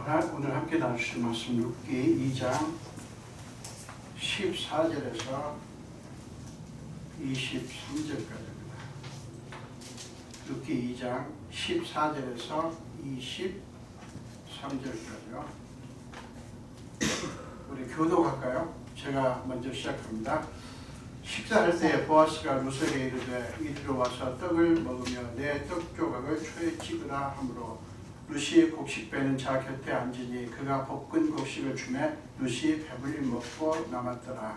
오늘 함께 나누실 말씀 룻기 2장 14절에서 23절까지입니다. 룻기 2장 14절에서 23절까지요. 우리 교독할까요? 제가 먼저 시작합니다. 식사할 때 보아스가 룻에게 이르되 이리로 와서 떡을 먹으며 내 떡 조각을 초에 찍으라 하므로 룻이 곡식 빼는 자 곁에 앉으니 그가 볶은 곡식을 주매 룻이 배불리 먹고 남았더라.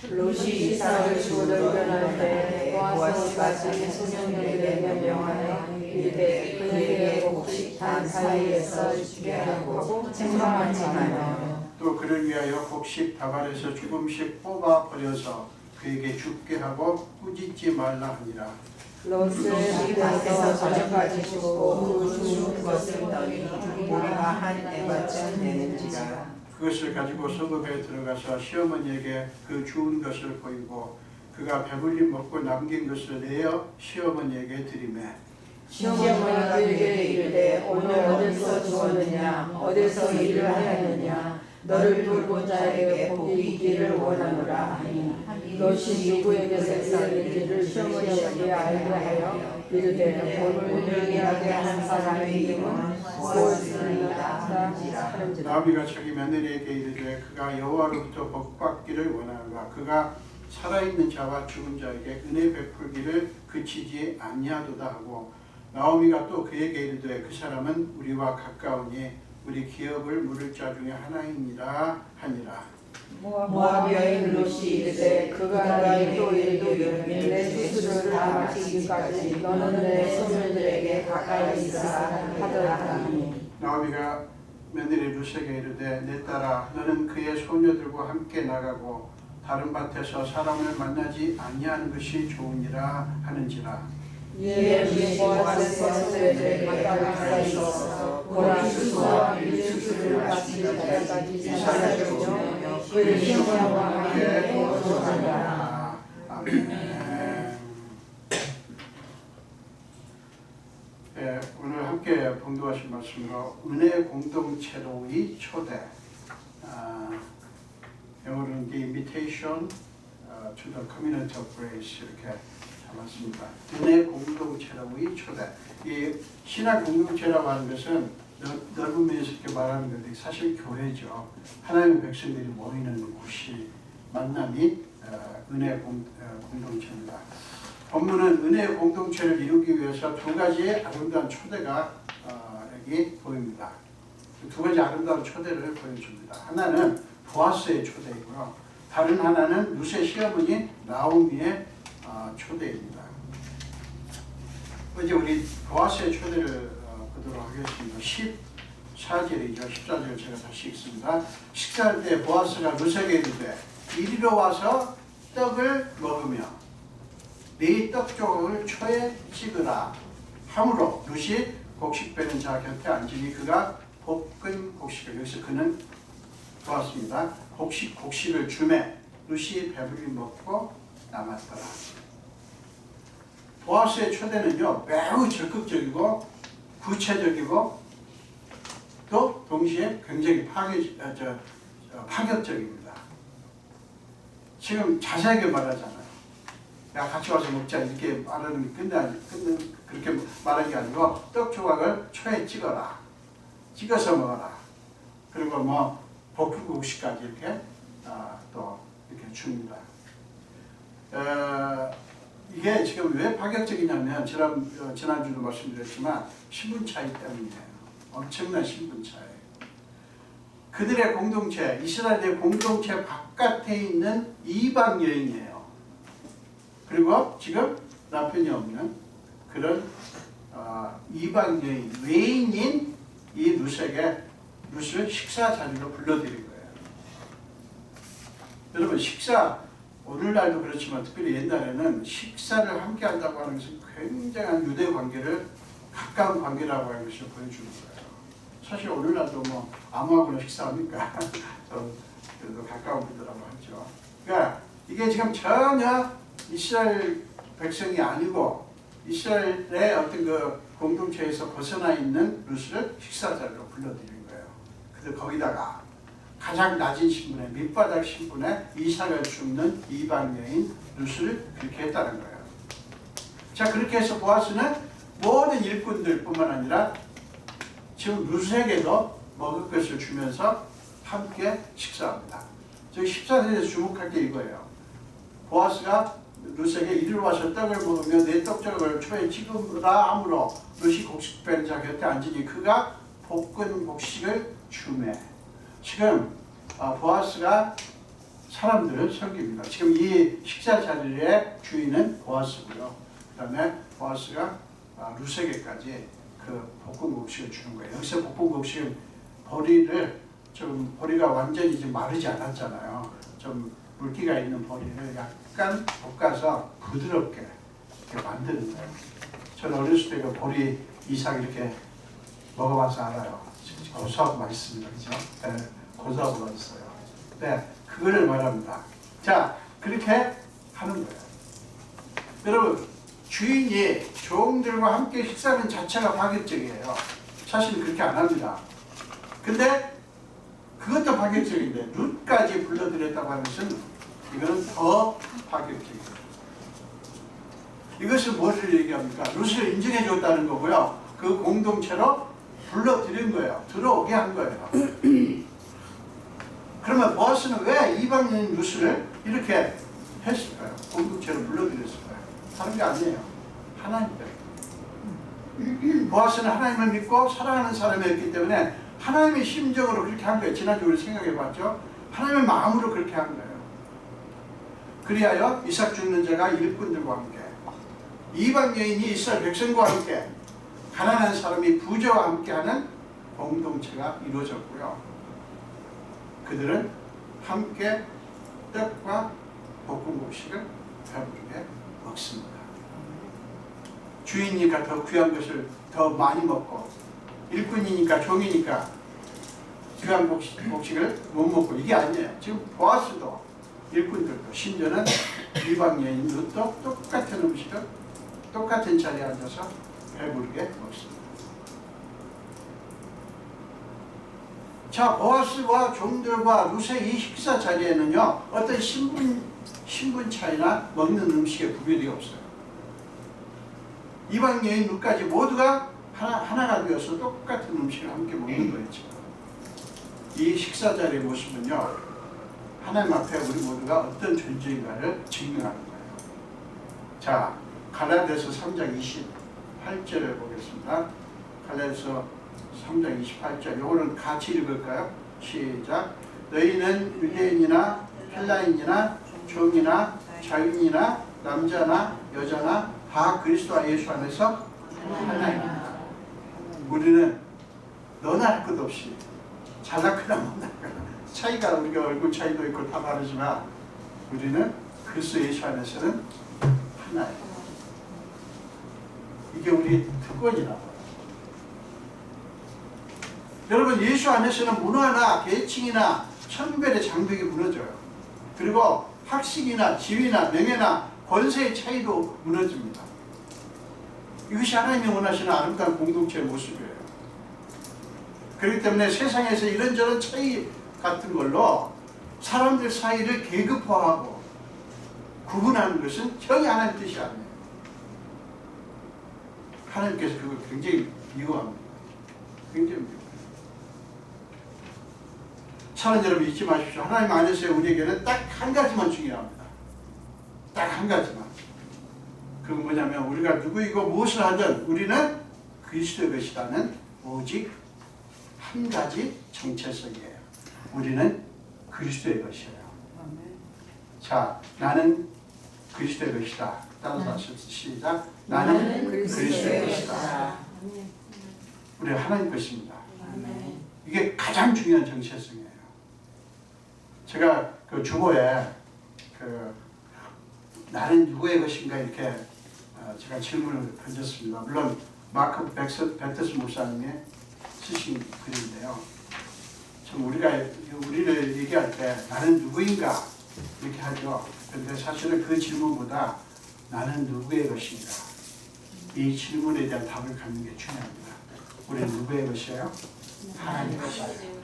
룻이 이삭을 주고 돌변할 때 보아스가 자기 소년들에게 명하여 이르되 그에게 곡식단 사이에서 주게 하고 생각하지 말며 또 그를 위하여 곡식 다발에서 조금씩 뽑아 버려서 그에게 죽게 하고 꾸짖지 말라 하니라. 롯을 밭에서 저녁까지 주고 그 죽은 것을 너희 우리가 한 에바쯤 되는지라. 그것을 가지고 소급에 들어가서 시어머니에게 그 주운 것을 보이고 그가 배불리 먹고 남긴 것을 내어 시어머니에게 드리매 시어머니가 그에게 이르되 오늘 어디서 주었느냐 어디서 일을 하였느냐 너를 돌본 자에게 복이 있기를 원하노라 하니 롯이 누구에게서 일하는지를 시어머니에게 알게 하여 이르되 오늘 일하게 한 사람의 이름은 보아스니라 하는지라. 나오미가 자기 며느리에게 이르되 그가 여호와로부터 복받기를 원하노라. 그가 살아있는 자와 죽은 자에게 은혜 베풀기를 그치지 아니하도다 하고 나오미가 또 그에게 이르되 그 사람은 우리와 가까우니 우리 기업을 물을 자 중에 하나이니라 하니라. 모압 여인 롯이 이르되 그가 또 이르기를 내 수술을 다 마치기까지 너는 내 소년들에게 가까이 있으라 하더라 하니 나오미가 며느리 룻에게 이르되 내 딸아 너는 그의 소녀들과 함께 나가고 다른 밭에서 사람을 만나지 아니하는 것이 좋으니라 하는지라. 이에 보아스가 소년들에게 가까이 있어서 보라 수수와 밀수술을 마치기 전까지 살아주며 그의 시어머니와 함께 동거하니라. 아멘. 네, 오늘 함께 봉독하신 말씀으로 은혜 공동체로의 초대. 영어로는 The Invitation to the Community of Grace 이렇게 잡았습니다. 은혜 공동체로의 초대. 이 신학 공동체라고 하는 것은 넓은 면에서 이렇게 말하는 건데 사실 교회죠. 하나님의 백성들이 모이는 곳이 만남이 은혜 공동체입니다. 본문은 은혜 공동체를 이루기 위해서 두 가지의 아름다운 초대가 여기 보입니다. 두 가지 아름다운 초대를 보여줍니다. 하나는 보아스의 초대이고요. 다른 하나는 룻의 시어머니 나오미의 초대입니다. 이제 우리 보아스의 초대를 보도록 하겠습니다. 14절이죠. 14절 제가 다시 읽습니다. 식사할 때 보아스가 룻에게 이르되 이리로 와서 떡을 먹으며 네 떡 조각을 초에 찍으라 하므로 룻이 곡식 빼는 자 곁에 앉으니 그가 볶은 곡식을 여기서 그는 보았습니다. 곡식을 주매 룻이 배불리 먹고 남았더라. 보아스의 초대는요 매우 적극적이고 구체적이고 또 동시에 굉장히 파격적입니다. 지금 자세하게 말하잖아요. 야 같이 와서 먹자 이렇게 말하는 게 그렇게 말하는 게 아니고 떡 조각을 초에 찍어라. 찍어서 먹어라. 그리고 뭐 볶은 곡식까지 이렇게 또 이렇게 줍니다. 이게 지금 왜 파격적이냐면 지난주도 말씀드렸지만 신분 차이 때문이에요. 엄청난 신분 차이. 그들의 공동체, 이스라엘의 공동체 바깥에 있는 이방 여인이에요. 그리고 지금 남편이 없는 그런 이방 여인, 외인인 이 룻을 식사 자리로 불러들인 거예요. 여러분 오늘날도 그렇지만 특별히 옛날에는 식사를 함께 한다고 하는 것은 굉장한 유대 관계를 가까운 관계라고 하는 것을 보여주는 거예요. 사실 오늘날도 뭐 아무하고나 식사합니까? 그래도 가까운 분들하고 하죠. 그러니까 이게 지금 전혀 이스라엘 백성이 아니고 이스라엘의 어떤 그 공동체에서 벗어나 있는 룻을 식사 자리로 불러들인 거예요. 거기다가 가장 낮은 신분에 밑바닥 신분에 이삭을 줍는 이방 여인 룻을 그렇게 했다는 거예요. 자, 그렇게 해서 보아스는 모든 일꾼들뿐만 아니라 지금 룻에게도 먹을 것을 주면서 함께 식사합니다. 저희 식사에 대해서 주목할 게 이거예요. 보아스가 룻에게 이리 와서 떡을 먹으며 내 떡저를 초에 찍으라 하므로 룻이 곡식배는 자 곁에 앉으니 그가 볶은 곡식을 주매. 지금 보아스가 사람들을 섬깁니다. 지금 이 식사 자리의 주인은 보아스고요. 그 다음에 보아스가 룻에게까지 그 볶은 곡식을 주는 거예요. 여기서 볶은 곡식은 보리가 완전히 좀 마르지 않았잖아요. 좀 물기가 있는 보리를 약간 볶아서 부드럽게 이렇게 만드는 거예요. 저는 어렸을 때 그 보리 이삭 이렇게 먹어봐서 알아요. 고소하고 맛있습니다. 그죠? 네, 고소하고 맛있어요. 네, 그거를 말합니다. 자, 그렇게 하는 거예요. 여러분, 주인이 종들과 함께 식사하는 자체가 파격적이에요. 사실은 그렇게 안 합니다. 근데 그것도 파격적인데 룻까지 불러들였다고 하는 것은 이거는 더 파격적이에요. 이것은 무엇을 얘기합니까? 룻을 인정해 줬다는 거고요. 그 공동체로 불러들인 거예요. 들어오게 한 거예요. 그러면 보아스는 왜 이방인 룻을 이렇게 했을까요? 공동체로 불러들였을까요? 다른 게 아니에요. 하나님 때문에. 보아스는 하나님을 믿고 사랑하는 사람이었기 때문에 하나님의 심정으로 그렇게 한 거예요. 지난주 우리 생각해 봤죠? 하나님의 마음으로 그렇게 한 거예요. 그리하여 이삭 죽는 자가 일꾼들과 함께, 이방 여인이 이스라엘 백성과 함께, 가난한 사람이 부자와 함께하는 공동체가 이루어졌고요. 그들은 함께 떡과 볶은 곡식을 배부르게 먹습니다. 주인이니까 더 귀한 것을 더 많이 먹고, 일꾼이니까 종이니까 귀한 곡식을 못 먹고, 이게 아니에요. 지금 보아스도 일꾼들도 심지어는 이방 여인 룻도 똑같은 음식을 똑같은 자리에 앉아서 배부르게 먹습니다. 자, 보아스와 종들과 룻의 이 식사 자리에는요, 어떤 신분 차이나 먹는 음식의 구별이 없어요. 이방 여인 룻까지 모두가 하나가 되어서 똑같은 음식을 함께 먹는 거예요. 지금 이 식사 자리의 모습은요, 하나님 앞에 우리 모두가 어떤 존재인가를 증명하는 거예요. 자, 갈라디아서 3장 28절을 보겠습니다. 갈라디아서 3장 28절, 요거는 같이 읽을까요? 시작. 너희는 유대인이나 헬라인이나 종이나 자유인이나 남자나 여자나 다 그리스도와 예수 안에서 하나입니다. 우리는 너나 할 것 없이 잘났거나 못났거나 차이가, 우리가 얼굴 차이도 있고 다 다르지만 우리는 그리스도 예수 안에서는 하나예요. 이게 우리 특권이라고 해요. 여러분, 예수 안에서는 문화나 계층이나 성별의 장벽이 무너져요. 그리고 학식이나 지위나 명예나 권세의 차이도 무너집니다. 이것이 하나님이 원하시는 아름다운 공동체의 모습이에요. 그렇기 때문에 세상에서 이런저런 차이 같은 걸로 사람들 사이를 계급화하고 구분하는 것은 전혀 하나님 뜻이 아니에요. 하나님께서 그걸 굉장히 미워합니다. 굉장히 미워해요. 사는 여러분 잊지 마십시오. 하나님 안에서 우리에게는 딱 한 가지만 중요합니다. 딱 한 가지만. 그건 뭐냐면 우리가 누구이고 무엇을 하든 우리는 그리스도의 것이라는 오직 한 가지 정체성이에요. 우리는 그리스도의 것이에요. 자, 나는 그리스도의 것이다. 따라서 하십시오. 시작. 나는 그리스도의 것이다. 우리 하나님 것입니다. 이게 가장 중요한 정체성이에요. 제가 그 주보에 나는 누구의 것인가 이렇게 제가 질문을 던졌습니다. 물론 마크 베트스 목사님이 쓰신 글인데요. 참 우리를 얘기할 때 나는 누구인가 이렇게 하죠. 그런데 사실은 그 질문보다 나는 누구의 것인가, 이 질문에 대한 답을 갖는 게 중요합니다. 우리는 누구의 것이에요? 하나님의 것이에요.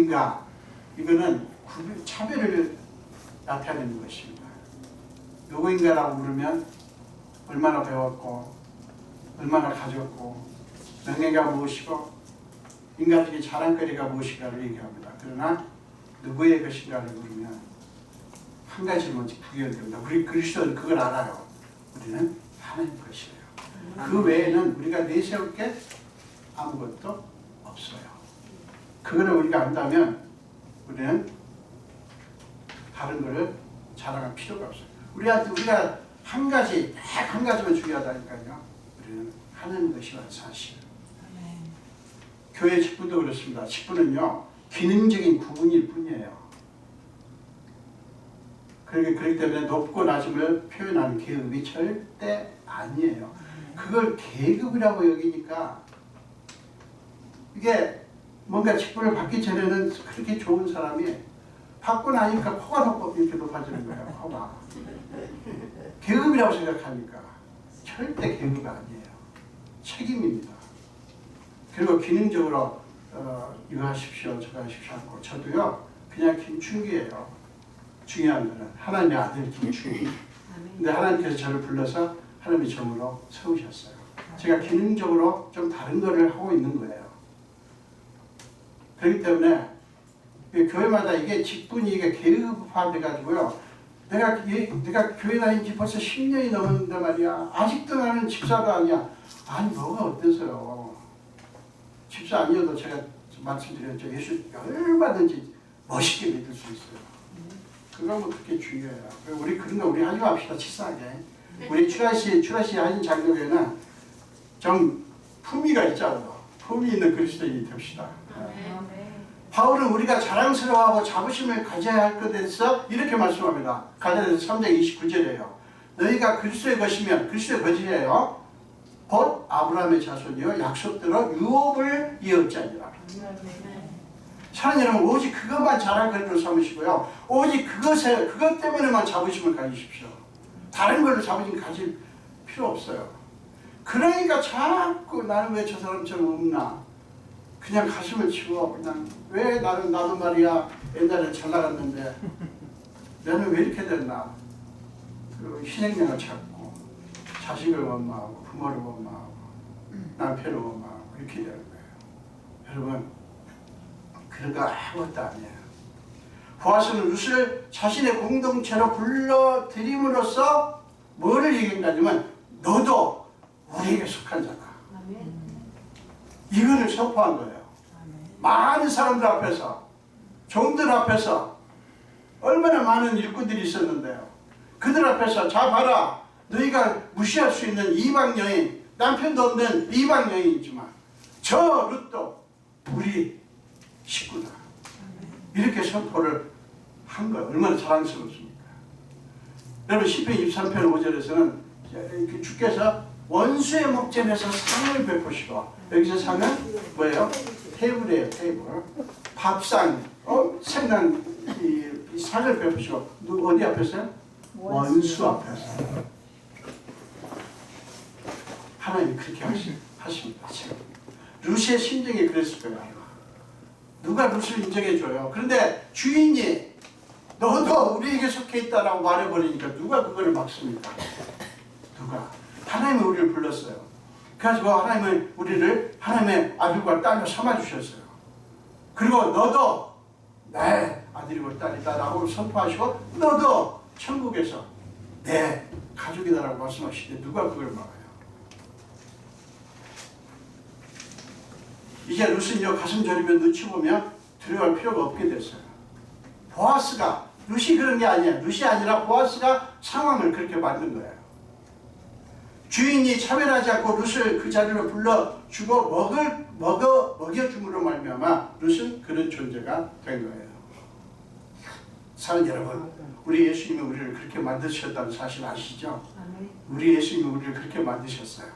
누구인가? 이거는 차별을 나타내는 것입니다. 누구인가라고 물으면 얼마나 배웠고 얼마나 가졌고 명예가 무엇이고 인간적인 자랑거리가 무엇인가를 얘기합니다. 그러나 누구의 것인가를 물으면 한 가지를 먼저 부여됩니다. 우리 그리스도는 그걸 알아요. 우리는 하나님 것이에요. 그 외에는 우리가 내세울 게 아무것도 없어요. 그거를 우리가 안다면 우리는 다른 거를 자랑할 필요가 없어요. 우리가 한 가지만 중요하다니까요. 우리는 하는 것이라는 사실. 교회 직분도 그렇습니다. 직분은요, 기능적인 구분일 뿐이에요. 그렇기 때문에 높고 낮음을 표현하는 계급이 절대 아니에요. 그걸 계급이라고 여기니까 이게 뭔가 직분을 받기 전에는 그렇게 좋은 사람이 받고 나니까 코가 이렇게 높아지는 거예요. 코가. 계급이라고 생각하니까 절대 계급이 아니에요. 책임입니다. 그리고 기능적으로 이거 하십시오 저거 하십시오 하고 저도요 그냥 김충기예요. 중요한 거는 하나님의 아들 김충기. 근데 하나님께서 저를 불러서 하나님의 점으로 세우셨어요. 제가 기능적으로 좀 다른 거를 하고 있는 거예요. 그렇기 때문에 교회마다 이게 직분이 이게 계급화돼 가지고요. 내가 교회 다닌 지 벌써 10년이 넘었는데 말이야. 아직도 나는 집사도 아니야. 아니 뭐가 어때서요. 집사 아니어도 제가 말씀드렸죠. 예수 얼마든지 멋있게 믿을 수 있어요. 그건 뭐 그렇게 중요해요. 우리 그런 거 우리 하지 맙시다. 치사하게. 우리 추라시 하신 장로교회는 좀 품위가 있잖아요. 품위 있는 그리스도인이 됩시다. 바울은 우리가 자랑스러워하고 자부심을 가져야 할 것에 대해서 이렇게 말씀합니다. 갈라디아서 3장 29절이에요. 너희가 그리스도의 것이면 그리스도의 것이에요. 곧 아브라함의 자손이요 약속대로 유업을 이었자니라. 사랑하는 여러분, 오직 그것만 자랑거리로 삼으시고요. 오직 그것 때문에만 자부심을 가지십시오. 다른 걸로 자부심 가질 필요 없어요. 그러니까 자꾸 나는 왜 저 사람처럼 없나? 그냥 가슴을 치고 그냥 왜 나도 말이야 옛날에 잘 나갔는데 나는 왜 이렇게 됐나? 그 희생양을 찾고 자식을 원망하고 부모를 원망하고 남편을 원망하고 이렇게 되는 거예요. 여러분 그런 거 아무것도 아니에요. 보아스는 룻을 자신의 공동체로 불러들임으로써 뭐를 얘기한다면 너도 우리에게 속한 자다. 이거를 선포한 거예요. 많은 사람들 앞에서 종들 앞에서 얼마나 많은 일꾼들이 있었는데요. 그들 앞에서 자 봐라 너희가 무시할 수 있는 이방 여인 남편도 없는 이방 여인이지만 저 룻도 우리 식구다. 이렇게 선포를 한 거예요. 얼마나 자랑스럽습니까? 여러분 시편 23편 5절에서는 주께서 원수의 목전에서 상을 베푸시고 여기서 상은 뭐예요? 테이블이에요. 테이블. 밥상 엄청난 이 상을 베푸시고 어디 앞에서요? 원수 앞에서. 하나님이 그렇게 하십니다. 룻의 심정이 그랬을 거예요. 누가 룻을 인정해줘요. 그런데 주인이 너도 우리에게 속해 있다라고 말해버리니까 누가 그거를 막습니까? 누가? 하나님이 우리를 불렀어요. 그래서 하나님은 우리를 하나님의 아들과 딸로 삼아주셨어요. 그리고 너도 내 아들이고 딸이다 라고 선포하시고 너도 천국에서 내 가족이다라고 말씀하시는데 누가 그걸 막아요? 이제 룻은요 가슴 저리며 눈치 보며 두려워할 필요가 없게 됐어요. 보아스가 룻이 그런 게 아니야. 룻이 아니라 보아스가 상황을 그렇게 만든 거예요. 주인이 차별하지 않고 룻을 그 자리로 불러주고 먹여줌으로 말미암아 룻은 그런 존재가 된 거예요. 사랑하는 여러분, 우리 예수님이 우리를 그렇게 만드셨다는 사실 아시죠? 우리 예수님이 우리를 그렇게 만드셨어요.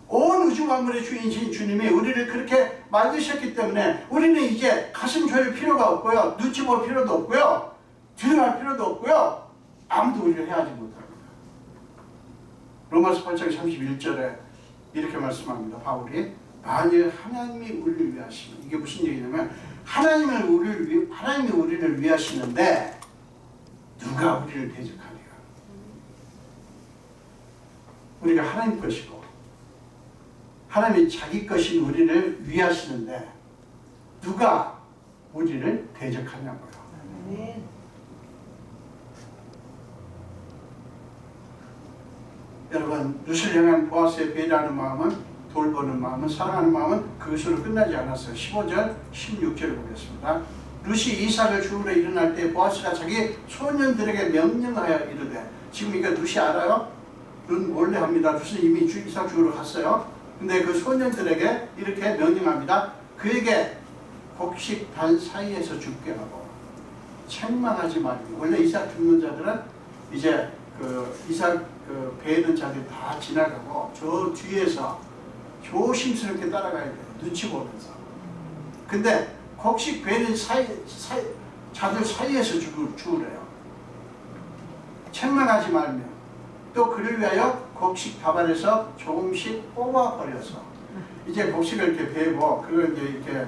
온 우주 만물의 주인이신 주님이 우리를 그렇게 만드셨기 때문에 우리는 이제 가슴 졸일 필요가 없고요. 눈치 볼 필요도 없고요. 두려워할 필요도 없고요. 아무도 우리를 해하지 못합니다. 로마서 8장 31절에 이렇게 말씀합니다. 바울이 만약 하나님이 우리를 위하시면, 이게 무슨 얘기냐면 하나님이 우리를 위하시는데 누가 우리를 대적하리요? 우리가 하나님 것이고 하나님이 자기 것인 우리를 위하시는데 누가 우리를 대적하냐고요. 여러분, 룻을 향한 보아스의 배려하는 마음은, 돌보는 마음은, 사랑하는 마음은 그것으로 끝나지 않았어요. 15절, 16절 보겠습니다. 룻이 이삭을 죽으러 일어날 때 보아스가 자기 소년들에게 명령하여 이르되, 지금 이거 룻이 알아요? 룻 몰래 합니다. 룻은 이미 이삭 죽으러 갔어요. 근데 그 소년들에게 이렇게 명령합니다. 그에게 곡식 단 사이에서 죽게 하고 책망하지 말고. 원래 이삭 죽는 자들은 이제 그 이삭 그 배에 있는 자들이 다 지나가고 저 뒤에서 조심스럽게 따라가야 돼요. 눈치 보면서. 근데 곡식 배는 자들 사이에서 죽으래요. 책망하지 말며 또 그를 위하여 곡식 다발에서 조금씩 뽑아버려서, 이제 곡식을 이렇게 베고 그걸 이제 이렇게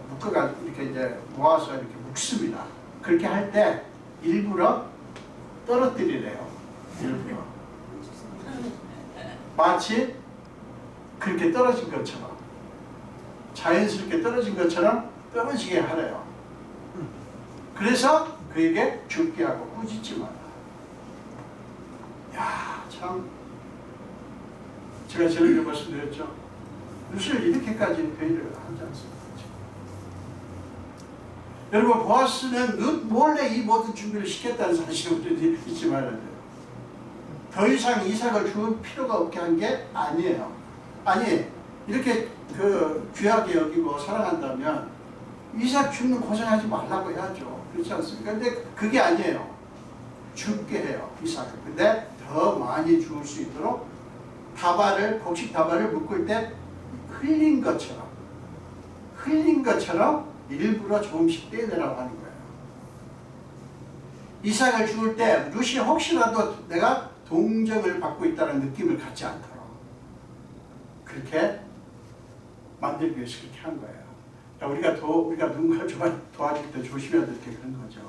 묶어가 이렇게 이제 모아서 이렇게 묶습니다. 그렇게 할 때 일부러 떨어뜨리래요. 일부러. 마치 그렇게 떨어진 것처럼, 자연스럽게 떨어진 것처럼 떨어지게 하래요. 그래서 그에게 죽게 하고 꾸짖지 마라. 야, 참, 제가 저녁에 말씀드렸죠. 룻을 이렇게까지 배려를 하지 않습니다. 여러분, 보아스는 룻 몰래 이 모든 준비를 시켰다는 사실을 우리 잊지 말아야 돼요. 더 이상 이삭을 죽을 필요가 없게 한 게 아니에요. 아니, 이렇게 그 귀하게 여기고 사랑한다면 이삭 죽는 고생하지 말라고 해야죠. 그렇지 않습니까? 근데 그게 아니에요. 죽게 해요, 이삭을. 근데 더 많이 죽을 수 있도록 곡식 다발을 묶을 때 흘린 것처럼 일부러 조금씩 떼내라고 하는 거예요. 이삭을 죽을 때 룻이 혹시라도 내가 동정을 받고 있다는 느낌을 갖지 않도록 그렇게 만들기 위해서 그렇게 한 거예요. 그러니까 우리가 누군가 도와줄 때 조심해야 될 게 그런 거죠.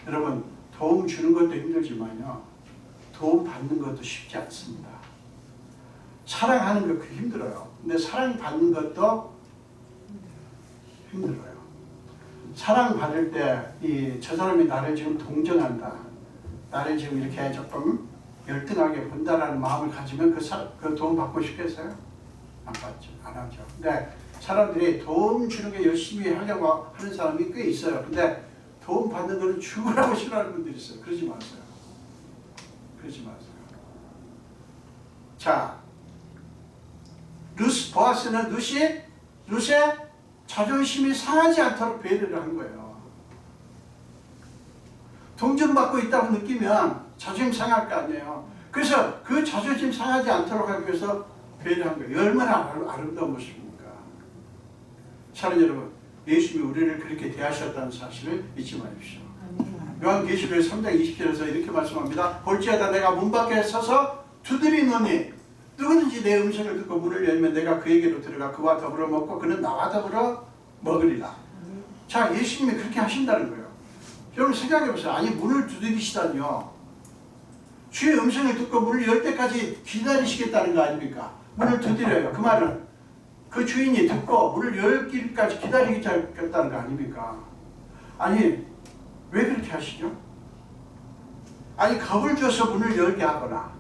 여러분, 도움 주는 것도 힘들지만요, 도움 받는 것도 쉽지 않습니다. 사랑하는 거 그게 힘들어요. 근데 사랑받는 것도 힘들어요. 사랑받을 때 저 사람이 나를 지금 동정한다, 나를 지금 이렇게 조금 열등하게 본다라는 마음을 가지면 그 도움 받고 싶겠어요? 안 받죠. 안 하죠. 근데 사람들이 도움 주는 게 열심히 하려고 하는 사람이 꽤 있어요. 근데 도움 받는 거는 죽으라고 싫어하는 분들이 있어요. 그러지 마세요. 그러지 마세요. 자, 보아스는 룻의 자존심이 상하지 않도록 배려를 한 거예요. 동정받고 있다고 느끼면 자존심 상할 거 아니에요. 그래서 그 자존심 상하지 않도록 하기 위해서 배려한 거예요. 얼마나 아름다운 모습입니까? 사랑하는 여러분, 예수님이 우리를 그렇게 대하셨다는 사실을 잊지 마십시오. 요한계시록 3장 20절에서 이렇게 말씀합니다. 볼지어다 내가 문 밖에 서서 두드리노니 누구든지 내 음성을 듣고 문을 열면 내가 그에게로 들어가 그와 더불어 먹고 그는 나와 더불어 먹으리라. 자, 예수님이 그렇게 하신다는 거예요. 여러분 생각해보세요. 아니, 문을 두드리시다니요, 주의 음성을 듣고 문을 열 때까지 기다리시겠다는 거 아닙니까? 문을 두드려요. 그 말은 그 주인이 듣고 문을 열기까지 기다리겠다는 거 아닙니까? 아니, 왜 그렇게 하시죠? 아니, 겁을 줘서 문을 열게 하거나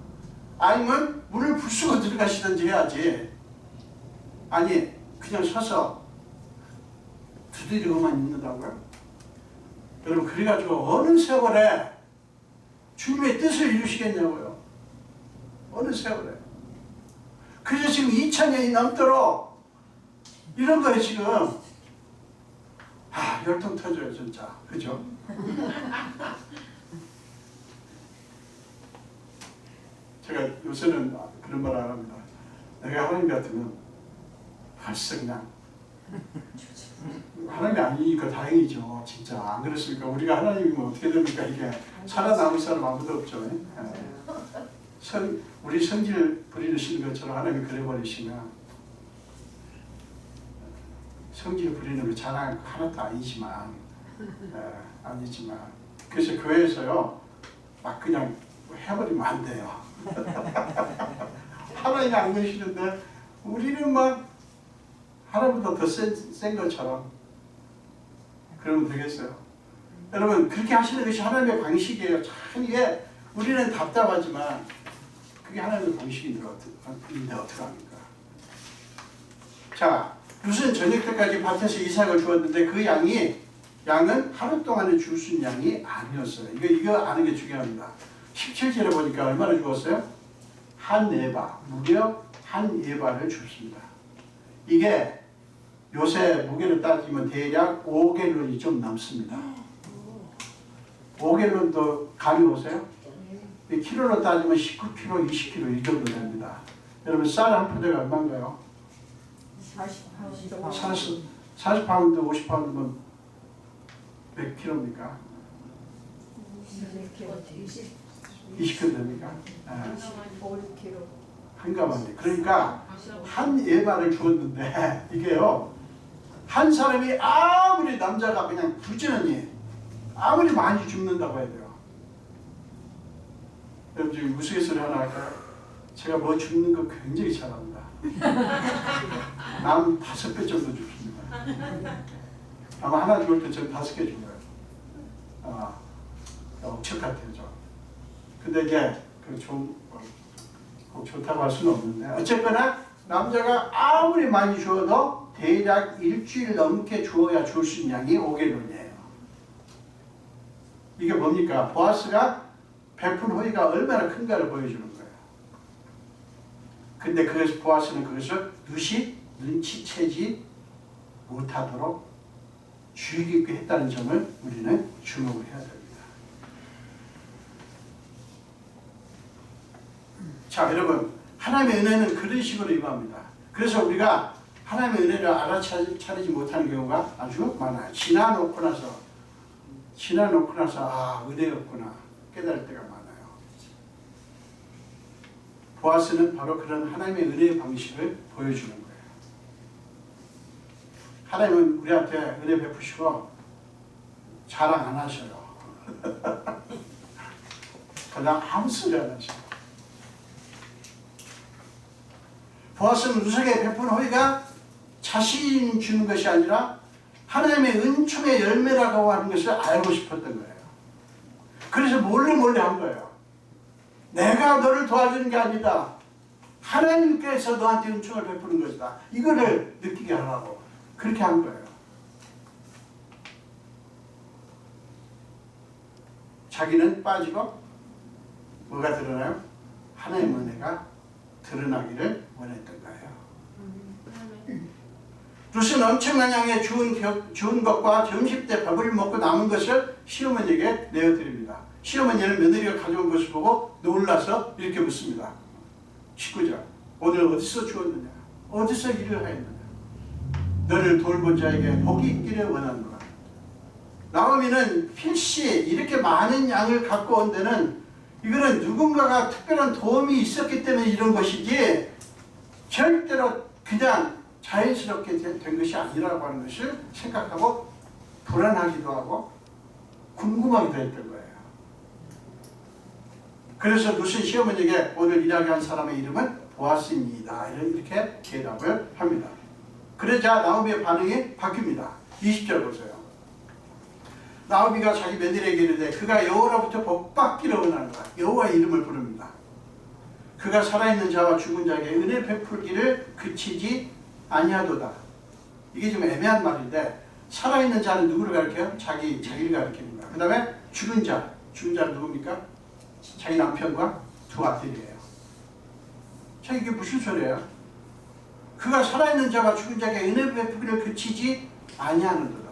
아니면 문을 부수고 들어가시든지 해야지. 아니, 그냥 서서 두드리고만 있는다고요? 여러분, 그래가지고 어느 세월에 주님의 뜻을 이루시겠냐고요? 어느 세월에? 그래서 지금 2000년이 넘도록 이런 거에 지금 열통 터져요, 진짜. 그죠? 제가 요새는 그런 말 안 합니다. 내가 하나님 같으면 벌써 그냥 하나님이 아니니까 다행이죠. 진짜 안 그렇습니까? 우리가 하나님이면 어떻게 됩니까? 이게 살아남을 사람 아무도 없죠. 우리 성질 부리시는 것처럼 하나님이 그래버리시면 성질 부리는 거 자랑할 거 하나도 아니지만 그래서 교회에서요 막 그냥 해버리면 안 돼요. 하나님이 안 그러시는데 우리는 막 하나보다 더 센 것처럼 그러면 되겠어요? 여러분 그렇게 하시는 것이 하나님의 방식이에요. 참 이게 우리는 답답하지만 그게 하나님의 방식인데 어떡합니까? 자, 룻은 저녁 때까지 밭에서 이삭을 주었는데 그 양은 하루 동안에 줄 수 있는 양이 아니었어요. 이거 아는 게 중요합니다. 17절에 보니까 얼마나 주었어요? 한 에바, 무려 한 에바를 줬습니다. 이게 요새 무게로 따지면 대략 5갤론이 좀 넘습니다. 5갤론도 감이 오세요? 키로로 따지면 19kg, 20kg 이 정도 됩니다. 여러분 쌀 한 포대가 얼마인가요? 40파운드, 50파운드면 몇 킬로입니까? 20kg 됩니까? 5kg. 한가만데. 그러니까 한 에바를 주었는데 이게요. 한 사람이 아무리 남자가 그냥 부지런히 아무리 많이 죽는다고 해야 돼요. 여러분 지금 우스갯소리 하나 할까요? 제가 뭐 죽는 거 굉장히 잘합니다. 남 5배 정도 죽습니다. 아마 하나 죽을 때 저는 5개 죽어요. 억척 같아요, 저. 근데 이게 꼭 좋다고 할 수는 없는데 어쨌거나 남자가 아무리 많이 주어도 대략 일주일 넘게 주어야 줄 수 있는 양이 5갤론이에요. 이게 뭡니까? 보아스가 베푼 호의가 얼마나 큰가를 보여주는 거예요. 근데 그래서 보아스는 그것을 룻이 눈치채지 못하도록 주의 깊게 했다는 점을 우리는 주목을 해야 됩니다. 자, 여러분 하나님의 은혜는 그런 식으로 임합니다. 그래서 우리가 하나님의 은혜를 알아차리지 못하는 경우가 아주 많아요. 지나놓고 나서 은혜였구나 깨달을 때가 많아요. 보아스는 바로 그런 하나님의 은혜의 방식을 보여주는 거예요. 하나님은 우리한테 은혜 베푸시고 자랑 안 하셔요. 그냥 아무 소리 안 하셔요. 보아스는 룻에게 베푼 호의가 자신 주는 것이 아니라 하나님의 은총의 열매라고 하는 것을 알고 싶었던 거예요. 그래서 몰래 한 거예요. 내가 너를 도와주는 게 아니다. 하나님께서 너한테 은총을 베푸는 것이다. 이거를 느끼게 하라고 그렇게 한 거예요. 자기는 빠지고 뭐가 드러나요? 하나님의 은혜가 드러나기를 원했던 거예요. 룻은 엄청난 양의 주운 것과 점심 때 밥을 먹고 남은 것을 시어머니에게 내어드립니다. 시어머니는 며느리가 가져온 것을 보고 놀라서 이렇게 묻습니다. 19절 오늘 어디서 주었느냐? 어디서 일을 하였느냐? 너를 돌본 자에게 복이 있기를 원하노라. 나오미는 필시 이렇게 많은 양을 갖고 온 데는 이거는 누군가가 특별한 도움이 있었기 때문에 이런 것이지 절대로 그냥 자연스럽게 된 것이 아니라고 하는 것을 생각하고 불안하기도 하고 궁금하기도 했던 거예요. 그래서 룻은 시어머니에게 오늘 일하게 한 사람의 이름은 보아스입니다. 이렇게 대답을 합니다. 그러자 나오미의 반응이 바뀝니다. 20절 보세요. 나오미가 자기 며느리에게 이르되 그가 여호와로부터 복받기를 원하노라. 여호와의 이름을 부릅니다. 그가 살아있는 자와 죽은 자에게 은혜 베풀기를 그치지 아니하도다. 이게 좀 애매한 말인데 살아있는 자는 누구를 가리켜요? 자기를 가리키는 거야. 그 다음에 죽은 자는 누굽니까? 자기 남편과 두 아들이에요. 자, 이게 무슨 소리예요? 그가 살아있는 자와 죽은 자에게 은혜 베푸기를 그치지 아니하는도다.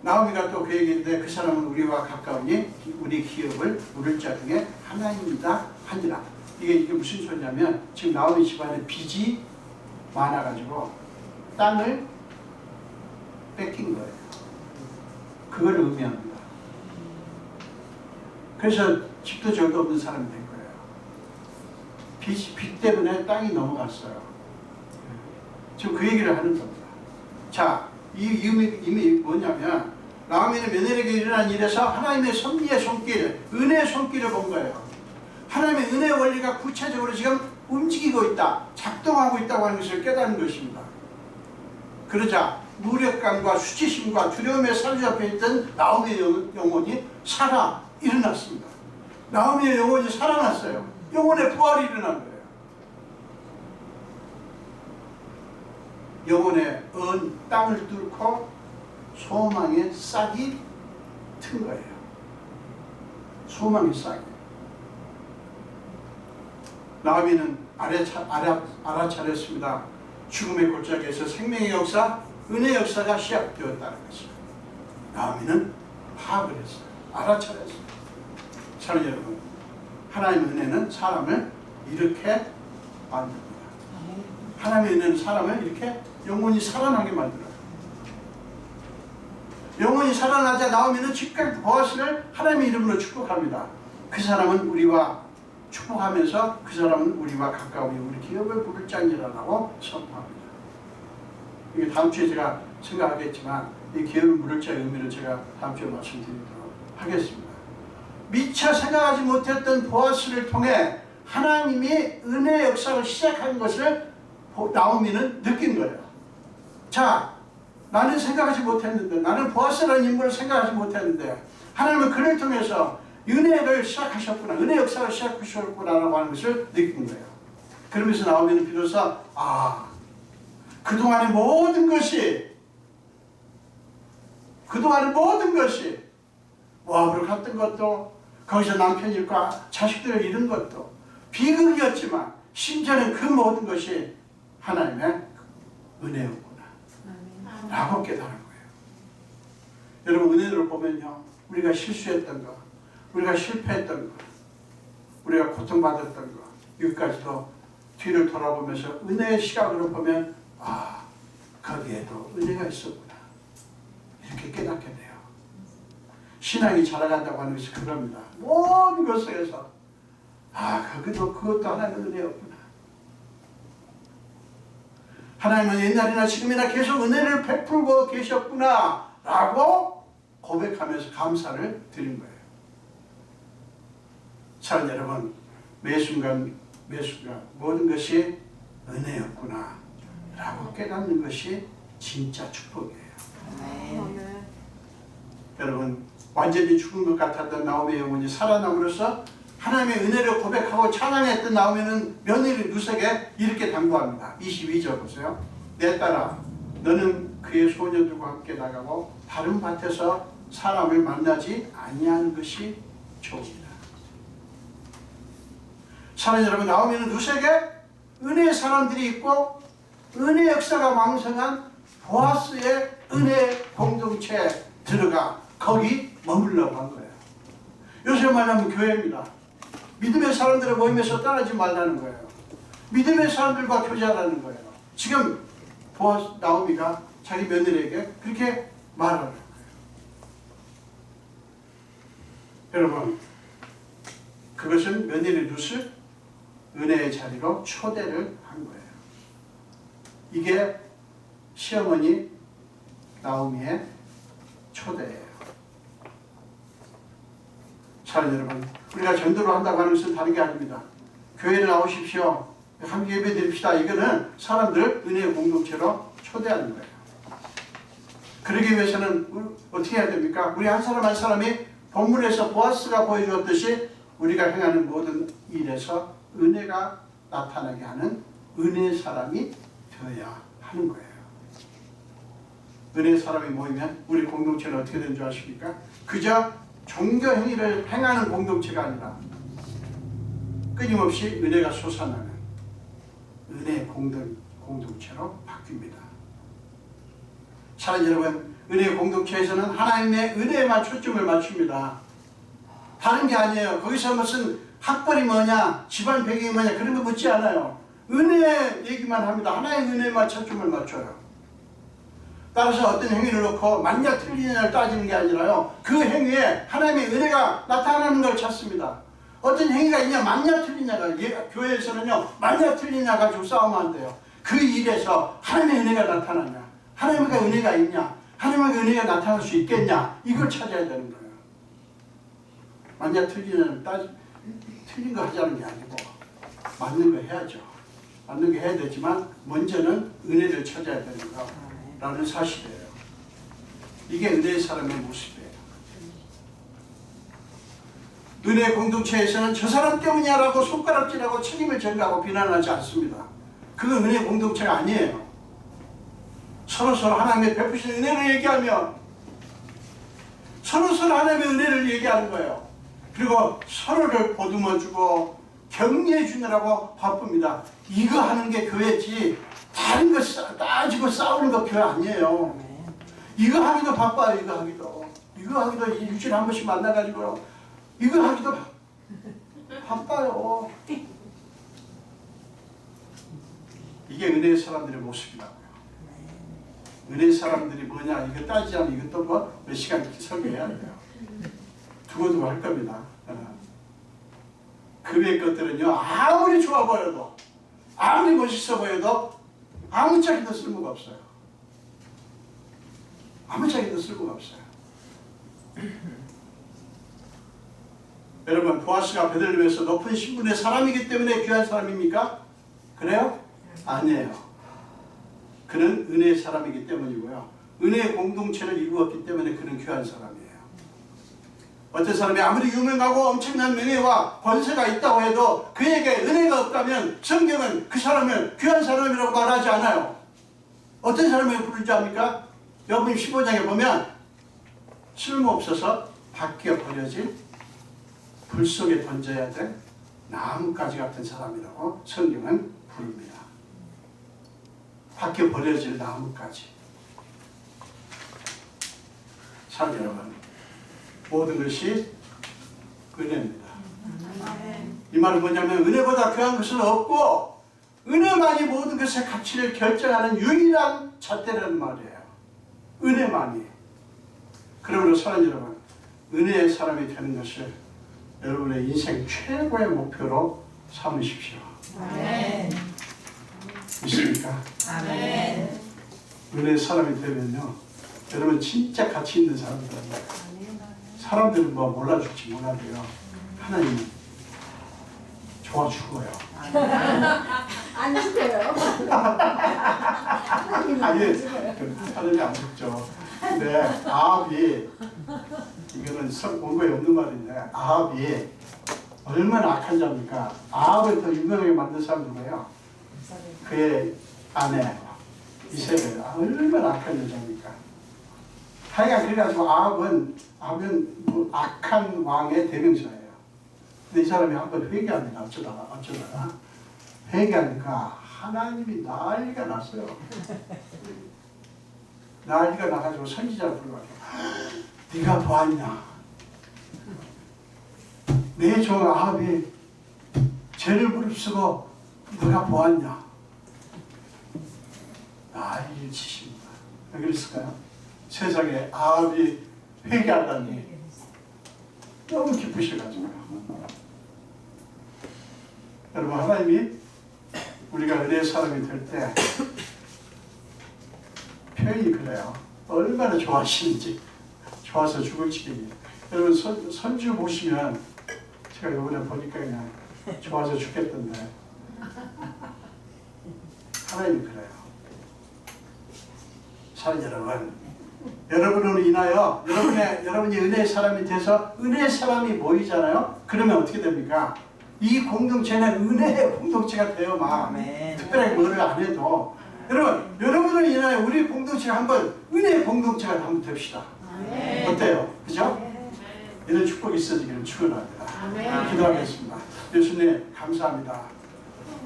나오미가 또 그 얘기인데 그 사람은 우리와 가까우니 우리 기업을 물을 자 중에 하나입니다 하니라. 이게 무슨 소리냐면 지금 나오미 집안에 빚이 많아가지고 땅을 뺏긴 거예요. 그걸 의미합니다. 그래서 집도 절도 없는 사람이 된 거예요. 빚 때문에 땅이 넘어갔어요. 지금 그 얘기를 하는 겁니다. 자, 이 의미 뭐냐면 나오미는 며느리에게 일어난 일에서 하나님의 섭리의 손길, 은혜의 손길을 본 거예요. 하나님의 은혜의 원리가 구체적으로 지금 움직이고 있다, 작동하고 있다고 하는 것을 깨닫는 것입니다. 그러자 무력감과 수치심과 두려움에 사로잡혀 있던 나오미의 영혼이 살아 일어났습니다. 나오미의 영혼이 살아났어요. 영혼의 부활이 일어난 거예요. 영혼의 땅을 뚫고 소망의 싹이 튼 거예요. 소망의 싹이. 나오미는 알아차렸습니다. 죽음의 골짜기에서 생명의 역사, 은혜의 역사가 시작되었다는 것입니다. 나오미는 파악을 했어요. 알아차렸어요. 사랑하는 여러분, 하나님의 은혜는 사람을 이렇게 만듭니다. 하나님의 은혜는 사람을 이렇게 영혼이 살아나게 만들어요. 영혼이 살아나자 나오미는 즉각 보아스를 하나님의 이름으로 축복합니다. 그 사람은 우리와 축복하면서 그 사람은 우리와 가까우니 우리 기업을 부를 자니라라고 선포합니다. 이게 다음 주에 제가 생각하겠지만 이 기업을 부를 자의 의미를 제가 다음 주에 말씀드리도록 하겠습니다. 미처 생각하지 못했던 보아스를 통해 하나님이 은혜의 역사를 시작한 것을 나오미는 느낀 거예요. 자, 나는 생각하지 못했는데, 나는 보아스라는 인물을 생각하지 못했는데 하나님은 그를 통해서 은혜를 시작하셨구나, 은혜 역사를 시작하셨구나라고 하는 것을 느낀 거예요. 그러면서 나오미는 비로소 그동안의 모든 것이 모압으로 갔던 것도 거기서 남편 잃고 자식들을 잃은 것도 비극이었지만 심지어는 그 모든 것이 하나님의 은혜였구나 라고 깨달은 거예요. 여러분, 은혜를 보면요, 우리가 실수했던 거, 우리가 실패했던 거, 우리가 고통받았던 거, 여기까지도 뒤를 돌아보면서 은혜의 시각으로 보면 거기에도 은혜가 있었구나 이렇게 깨닫게 돼요. 신앙이 자라간다고 하는 것이 그겁니다. 모든 것 속에서 그것도 하나님의 은혜였구나. 하나님은 옛날이나 지금이나 계속 은혜를 베풀고 계셨구나 라고 고백하면서 감사를 드린 거예요. 사랑하는 여러분, 매 순간 모든 것이 은혜였구나 라고 깨닫는 것이 진짜 축복이에요. 여러분, 완전히 죽은 것 같았던 나오미의 영혼이 살아남으로써 하나님의 은혜를 고백하고 찬양했던 나오미는 며느리 룻에게 이렇게 당부합니다. 22절 보세요. 내 딸아, 너는 그의 소녀들과 함께 나가고 다른 밭에서 사람을 만나지 아니하는 것이 좋습니다. 사랑하는 여러분, 나오미는 룻에게 은혜의 사람들이 있고 은혜 역사가 왕성한 보아스의 은혜 공동체에 들어가 거기 머물려고 한 거예요. 요새 말하면 교회입니다. 믿음의 사람들의 모임에서 떠나지 말라는 거예요. 믿음의 사람들과 교제하라는 거예요. 지금 나오미가 자기 며느리에게 그렇게 말하는 거예요. 여러분, 그것은 며느리 룻을 은혜의 자리로 초대를 한 거예요. 이게 시어머니 나오미의 초대예요. 사랑하는 여러분, 우리가 전도를 한다고 하는 것은 다른 게 아닙니다. 교회에 나오십시오, 함께 예배 드립시다. 이거는 사람들을 은혜의 공동체로 초대하는 거예요. 그러기 위해서는 어떻게 해야 됩니까? 우리 한 사람 한 사람이 본문에서 보아스가 보여주었듯이 우리가 행하는 모든 일에서 은혜가 나타나게 하는 은혜의 사람이 되어야 하는 거예요. 은혜의 사람이 모이면 우리 공동체는 어떻게 되는 줄 아십니까? 그저 종교 행위를 행하는 공동체가 아니라 끊임없이 은혜가 솟아나는 은혜의 공동체로 바뀝니다. 사랑하는 여러분, 은혜의 공동체에서는 하나님의 은혜에만 초점을 맞춥니다. 다른 게 아니에요. 거기서 무슨 학벌이 뭐냐, 집안 배경이 뭐냐 그런 거 묻지 않아요. 은혜 얘기만 합니다. 하나의 은혜만 초점을 맞춰요. 따라서 어떤 행위를 놓고 맞냐 틀리냐를 따지는 게 아니라요, 그 행위에 하나님의 은혜가 나타나는 걸 찾습니다. 어떤 행위가 있냐, 맞냐 틀리냐가, 교회에서는요 맞냐 틀리냐 가지고 싸우면 안 돼요. 그 일에서 하나님의 은혜가 나타나냐, 하나님의 은혜가 있냐, 하나님의 은혜가 나타날 수 있겠냐, 이걸 찾아야 되는 거예요. 만약 틀린 거 하자는 게 아니고 맞는 거 해야죠. 맞는 거 해야 되지만 먼저는 은혜를 찾아야 되는 거라는 사실이에요. 이게 은혜의 사람의 모습이에요. 은혜 공동체에서는 저 사람 때문이야라고 손가락질하고 책임을 전가하고 비난하지 않습니다. 그건 은혜 공동체가 아니에요. 서로서로 하나님의 베푸신 은혜를 얘기하며 서로서로 하나님의 은혜를 얘기하는 거예요. 그리고 서로를 보듬어주고 격려해주느라고 바쁩니다. 이거 하는 게 교회지 다른 거 따지고 싸우는 거 교회 아니에요. 이거 하기도 바빠요. 이거 하기도 일주일에 한 번씩 만나가지고 이거 하기도 바빠요. 이게 은혜의 사람들의 모습이라고요. 은혜의 사람들이 뭐냐, 이거 따지자면 이것도 뭐 몇 시간 설교해야 돼요. 두고두고 할 겁니다. 그 외의 것들은요, 아무리 좋아 보여도, 아무리 멋있어 보여도 아무짝에도 쓸모가 없어요. 아무짝에도 쓸모가 없어요. 여러분, 보아스가 베들레헴에서 높은 신분의 사람이기 때문에 귀한 사람입니까? 그래요? 아니에요. 그는 은혜의 사람이기 때문이고요. 은혜의 공동체를 이루었기 때문에 그는 귀한 사람이에요. 어떤 사람이 아무리 유명하고 엄청난 명예와 권세가 있다고 해도 그에게 은혜가 없다면 성경은 그 사람을 귀한 사람이라고 말하지 않아요. 어떤 사람을 부르지 않습니까? 여러분 15장에 보면 쓸모없어서 밖에 버려진 불 속에 던져야 될 나뭇가지 같은 사람이라고 성경은 부릅니다. 밖에 버려질 나뭇가지. 사랑 여러분, 모든 것이 은혜입니다. 이 말은 뭐냐면 은혜보다 귀한 것은 없고 은혜만이 모든 것의 가치를 결정하는 유일한 잣대라는 말이에요. 은혜만이. 그러므로 사랑 여러분, 은혜의 사람이 되는 것을 여러분의 인생 최고의 목표로 삼으십시오. 아멘. 믿습니까? 아멘. 은혜의 사람이 되면요, 여러분 진짜 가치 있는 사람들입니다. 사람들은 뭐 몰라줄지 몰라도요, 하나님은 좋아 죽어요. 안 죽어요. 아니, 하나님이 안 죽죠. 근데 아합이, 이거는 원고에 없는 말인데, 아합이 얼마나 악한 자입니까? 아합을 더 유명하게 만든 사람 누구예요? 그의 아내 이세벨. 얼마나 악한 여자입니까? 하여간 그래가지고 아합은 뭐 악한 왕의 대명사예요. 근데 이 사람이 한번 회개합니다. 어쩌다가 회개하니까 하나님이 난리가 났어요. 난리가 나가지고 선지자를 불러가지고 네가 보았냐? 내 종 아합이 죄를 무릅쓰고 너가 보았냐? 난리를 치십니다. 왜 그랬을까요? 세상에 아합이 회개하다니 너무 기쁘셔가지고요. 여러분, 하나님이 우리가 은혜의 사람이 될 때 표현이 그래요. 얼마나 좋아하시는지. 좋아서 죽을 지경이에요. 여러분 선주 보시면 제가 이번에 보니까 그냥 좋아서 죽겠던데 하나님이 그래요. 사랑 여러분, 여러분으로 인하여 여러분이 은혜의 사람이 돼서 은혜의 사람이 모이잖아요. 그러면 어떻게 됩니까? 이 공동체는 은혜의 공동체가 돼요. 막 특별하게 뭐를 안 해도 여러분을 인하여 우리 공동체가 한번 은혜의 공동체가 한번 됩시다. 어때요? 그죠? 이런 축복이 있어지기를 축원합니다. 기도하겠습니다. 예수님 감사합니다.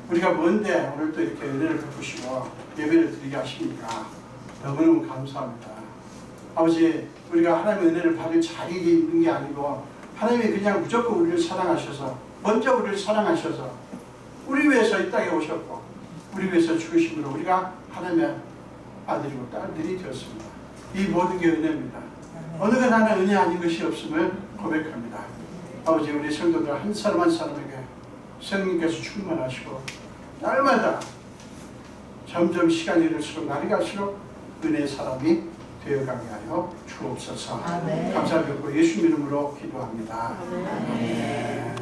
우리가 뭔데 오늘 또 이렇게 은혜를 베푸시고 예배를 드리게 하십니까? 너무너무 감사합니다. 아버지, 우리가 하나님의 은혜를 받을 자격이 있는 게 아니고 하나님이 그냥 무조건 우리를 사랑하셔서 먼저 우리를 사랑하셔서 우리 위해서 이 땅에 오셨고 우리 위해서 죽으심으로 우리가 하나님의 아들이고 딸들이 되었습니다. 이 모든 게 은혜입니다. 어느 것 하나 은혜 아닌 것이 없음을 고백합니다. 아버지, 우리 성도들 한 사람 한 사람에게 성령께서 충만하시고 날마다 점점 시간이 이를수록 날이 갈수록 은혜의 사람이 되어가게 하여 주옵소서. 아멘. 감사드리고 예수 이름으로 기도합니다. 아멘.